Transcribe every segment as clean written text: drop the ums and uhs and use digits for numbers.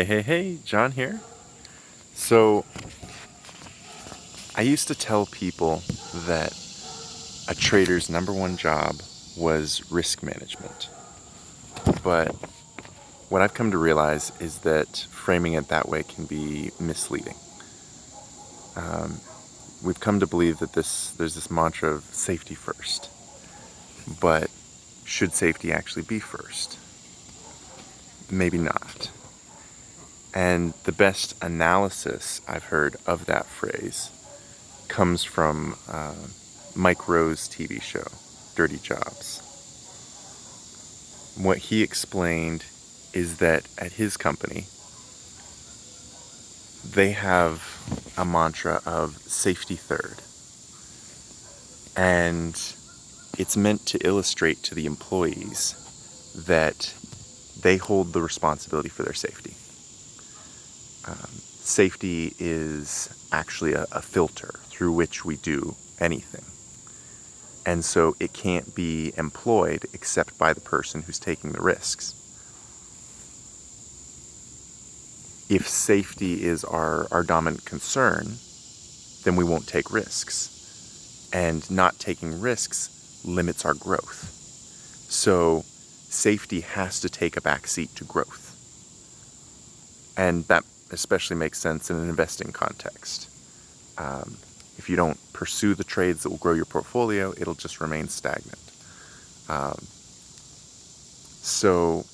Hey, John here. So, I used to tell people that a trader's number one job was risk management. But what I've come to realize is that framing it that way can be misleading. We've come to believe that there's this mantra of safety first. But should safety actually be first? Maybe not. And the best analysis I've heard of that phrase comes from Mike Rowe's TV show, Dirty Jobs. What he explained is that at his company, they have a mantra of safety third. And it's meant to illustrate to the employees that they hold the responsibility for their safety. Safety is actually a filter through which we do anything. And so it can't be employed except by the person who's taking the risks. If safety is our dominant concern, then we won't take risks. And not taking risks limits our growth. So safety has to take a back seat to growth. And that especially makes sense in an investing context. If you don't pursue the trades that will grow your portfolio, it'll just remain stagnant. So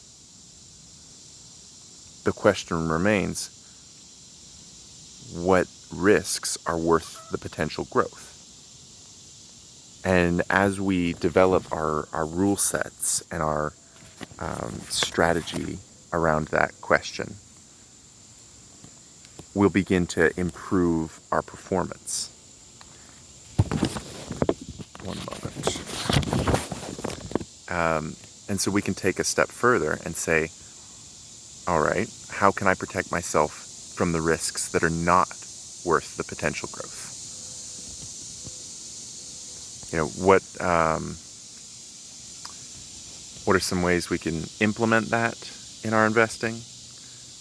the question remains, what risks are worth the potential growth? And as we develop our rule sets and our strategy around that question, we'll begin to improve our performance. One moment. And so we can take a step further and say, all right, how can I protect myself from the risks that are not worth the potential growth? What are some ways we can implement that in our investing?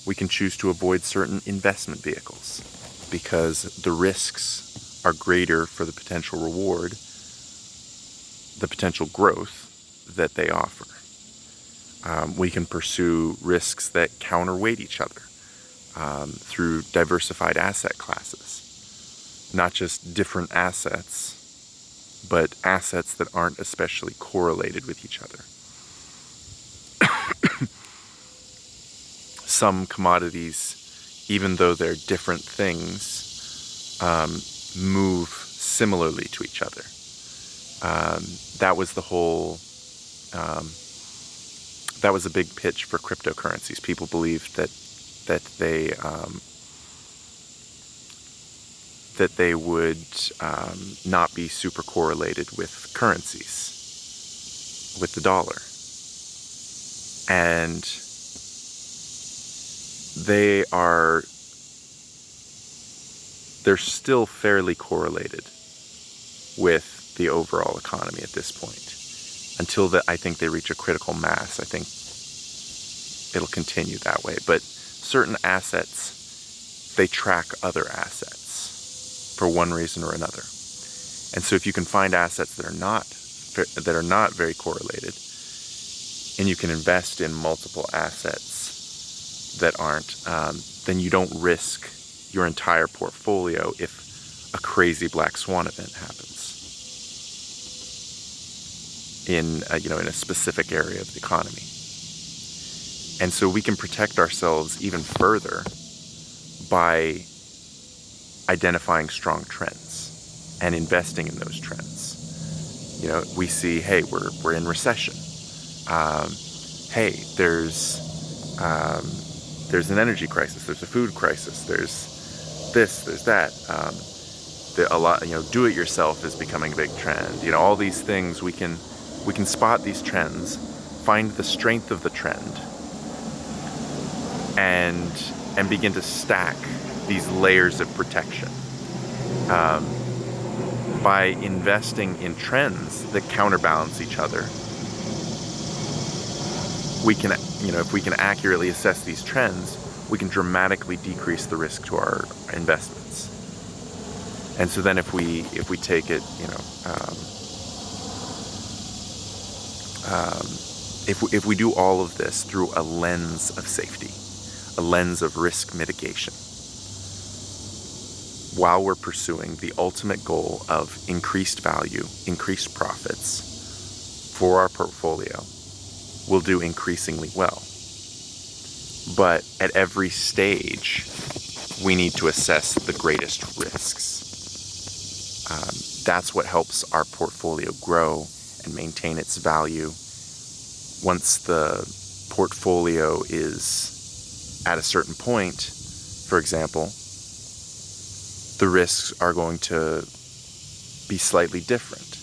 We can choose to avoid certain investment vehicles because the risks are greater for the potential reward, the potential growth that they offer. We can pursue risks that counterweight each other through diversified asset classes, not just different assets, but assets that aren't especially correlated with each other. Some commodities, even though they're different things, move similarly to each other. That was a big pitch for cryptocurrencies. People believed that they would not be super correlated with currencies, with the dollar. And they're still fairly correlated with the overall economy at this point. Until I think they reach a critical mass, I think it'll continue that way. But certain assets, they track other assets for one reason or another. And so if you can find assets that are not very correlated, and you can invest in multiple assets that aren't, then you don't risk your entire portfolio if a crazy black swan event happens in a specific area of the economy. And so we can protect ourselves even further by identifying strong trends and investing in those trends. We see, hey, we're in recession. Hey, there's an energy crisis, there's a food crisis, there's this, there's that. Do it yourself is becoming a big trend. All these things we can spot these trends, find the strength of the trend, and begin to stack these layers of protection. By investing in trends that counterbalance each other, we can, if we can accurately assess these trends, we can dramatically decrease the risk to our investments. And so then if we take it, if we do all of this through a lens of safety, a lens of risk mitigation, while we're pursuing the ultimate goal of increased value, increased profits for our portfolio, we'll do increasingly well. But at every stage, we need to assess the greatest risks. That's what helps our portfolio grow and maintain its value. Once the portfolio is at a certain point, for example, the risks are going to be slightly different,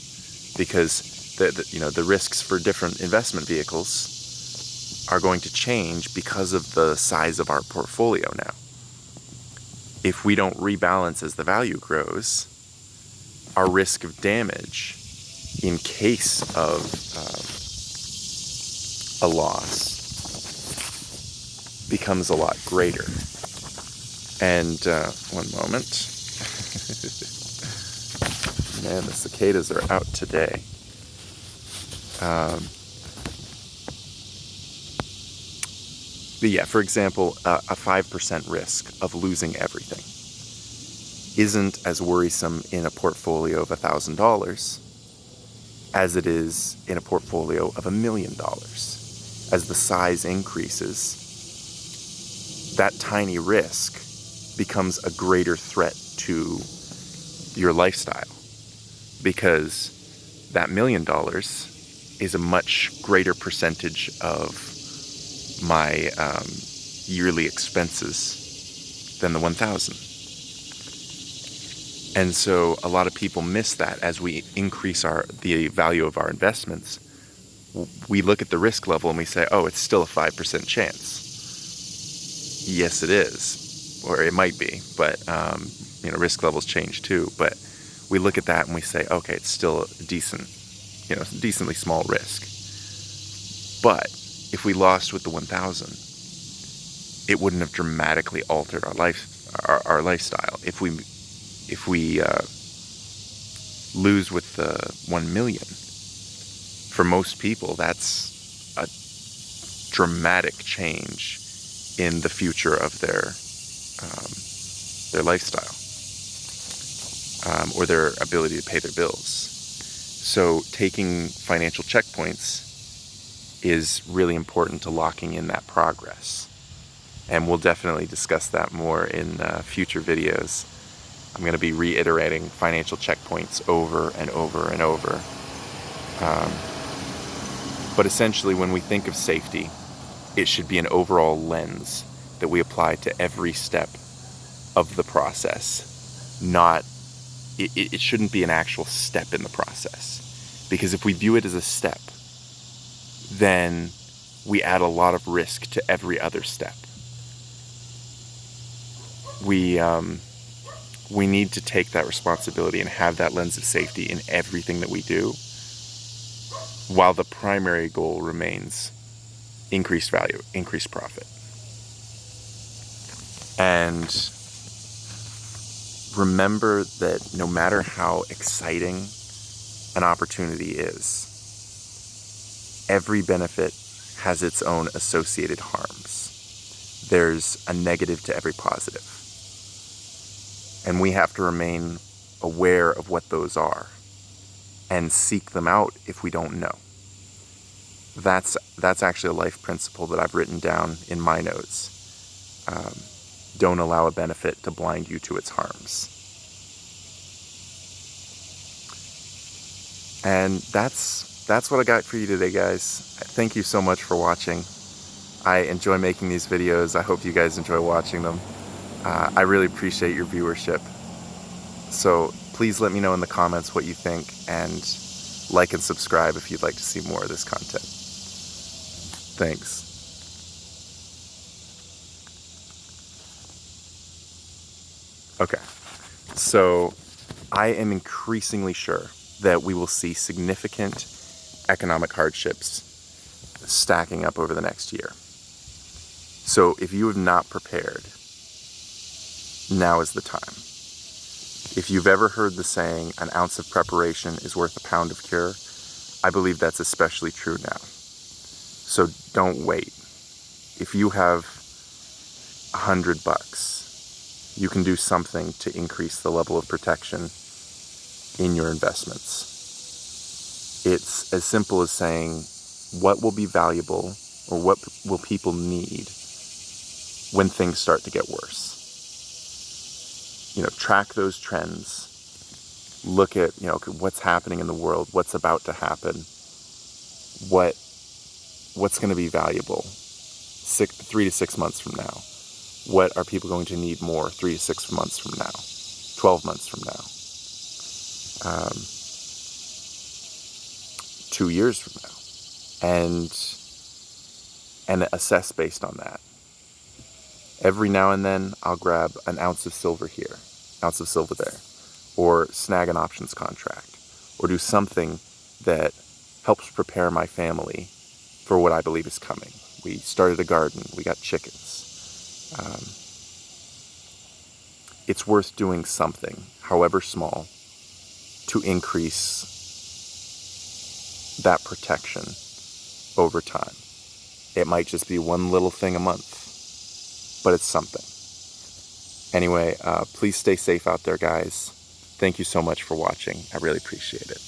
because the risks for different investment vehicles are going to change because of the size of our portfolio now. If we don't rebalance as the value grows, our risk of damage in case of a loss becomes a lot greater. And one moment. Man, the cicadas are out today. But yeah, for example, a 5% risk of losing everything isn't as worrisome in a portfolio of $1,000 as it is in a portfolio of $1 million. As the size increases, that tiny risk becomes a greater threat to your lifestyle, because that $1 million is a much greater percentage of my yearly expenses than the 1,000. And so a lot of people miss that. As we increase the value of our investments, we look at the risk level and we say, oh, it's still a 5% chance. Yes, it is, or it might be, but risk levels change too. But we look at that and we say, okay, it's still a decently small risk. But if we lost with the 1,000, it wouldn't have dramatically altered our lifestyle. If we lose with the 1 million, for most people, that's a dramatic change in the future of their lifestyle, or their ability to pay their bills. So taking financial checkpoints is really important to locking in that progress. And we'll definitely discuss that more in future videos. I'm going to be reiterating financial checkpoints over and over and over. But essentially, when we think of safety, it should be an overall lens that we apply to every step of the process. It shouldn't be an actual step in the process. Because if we view it as a step, then we add a lot of risk to every other step. We need to take that responsibility and have that lens of safety in everything that we do, while the primary goal remains increased value, increased profit. And remember that no matter how exciting an opportunity is, every benefit has its own associated harms. There's a negative to every positive. And we have to remain aware of what those are and seek them out if we don't know. That's actually a life principle that I've written down in my notes. Don't allow a benefit to blind you to its harms. And that's what I got for you today, guys. Thank you so much for watching. I enjoy making these videos. I hope you guys enjoy watching them. I really appreciate your viewership. So please let me know in the comments what you think, and like and subscribe if you'd like to see more of this content. Thanks. Okay, so I am increasingly sure that we will see significant economic hardships stacking up over the next year. So if you have not prepared, now is the time. If you've ever heard the saying, an ounce of preparation is worth a pound of cure, I believe that's especially true now. So don't wait. If you have $100, you can do something to increase the level of protection in your investments. It's as simple as saying, what will be valuable, or what will people need when things start to get worse? Track those trends. Look at, what's happening in the world, what's about to happen, what's going to be valuable 3 to 6 months from now. What are people going to need more 3 to 6 months from now, 12 months from now, 2 years from now, and assess based on that. Every now and then, I'll grab an ounce of silver here, ounce of silver there, or snag an options contract, or do something that helps prepare my family for what I believe is coming. We started a garden, we got chickens. It's worth doing something, however small, to increase that protection over time. It might just be one little thing a month, but it's something. Anyway, please stay safe out there, guys. Thank you so much for watching. I really appreciate it.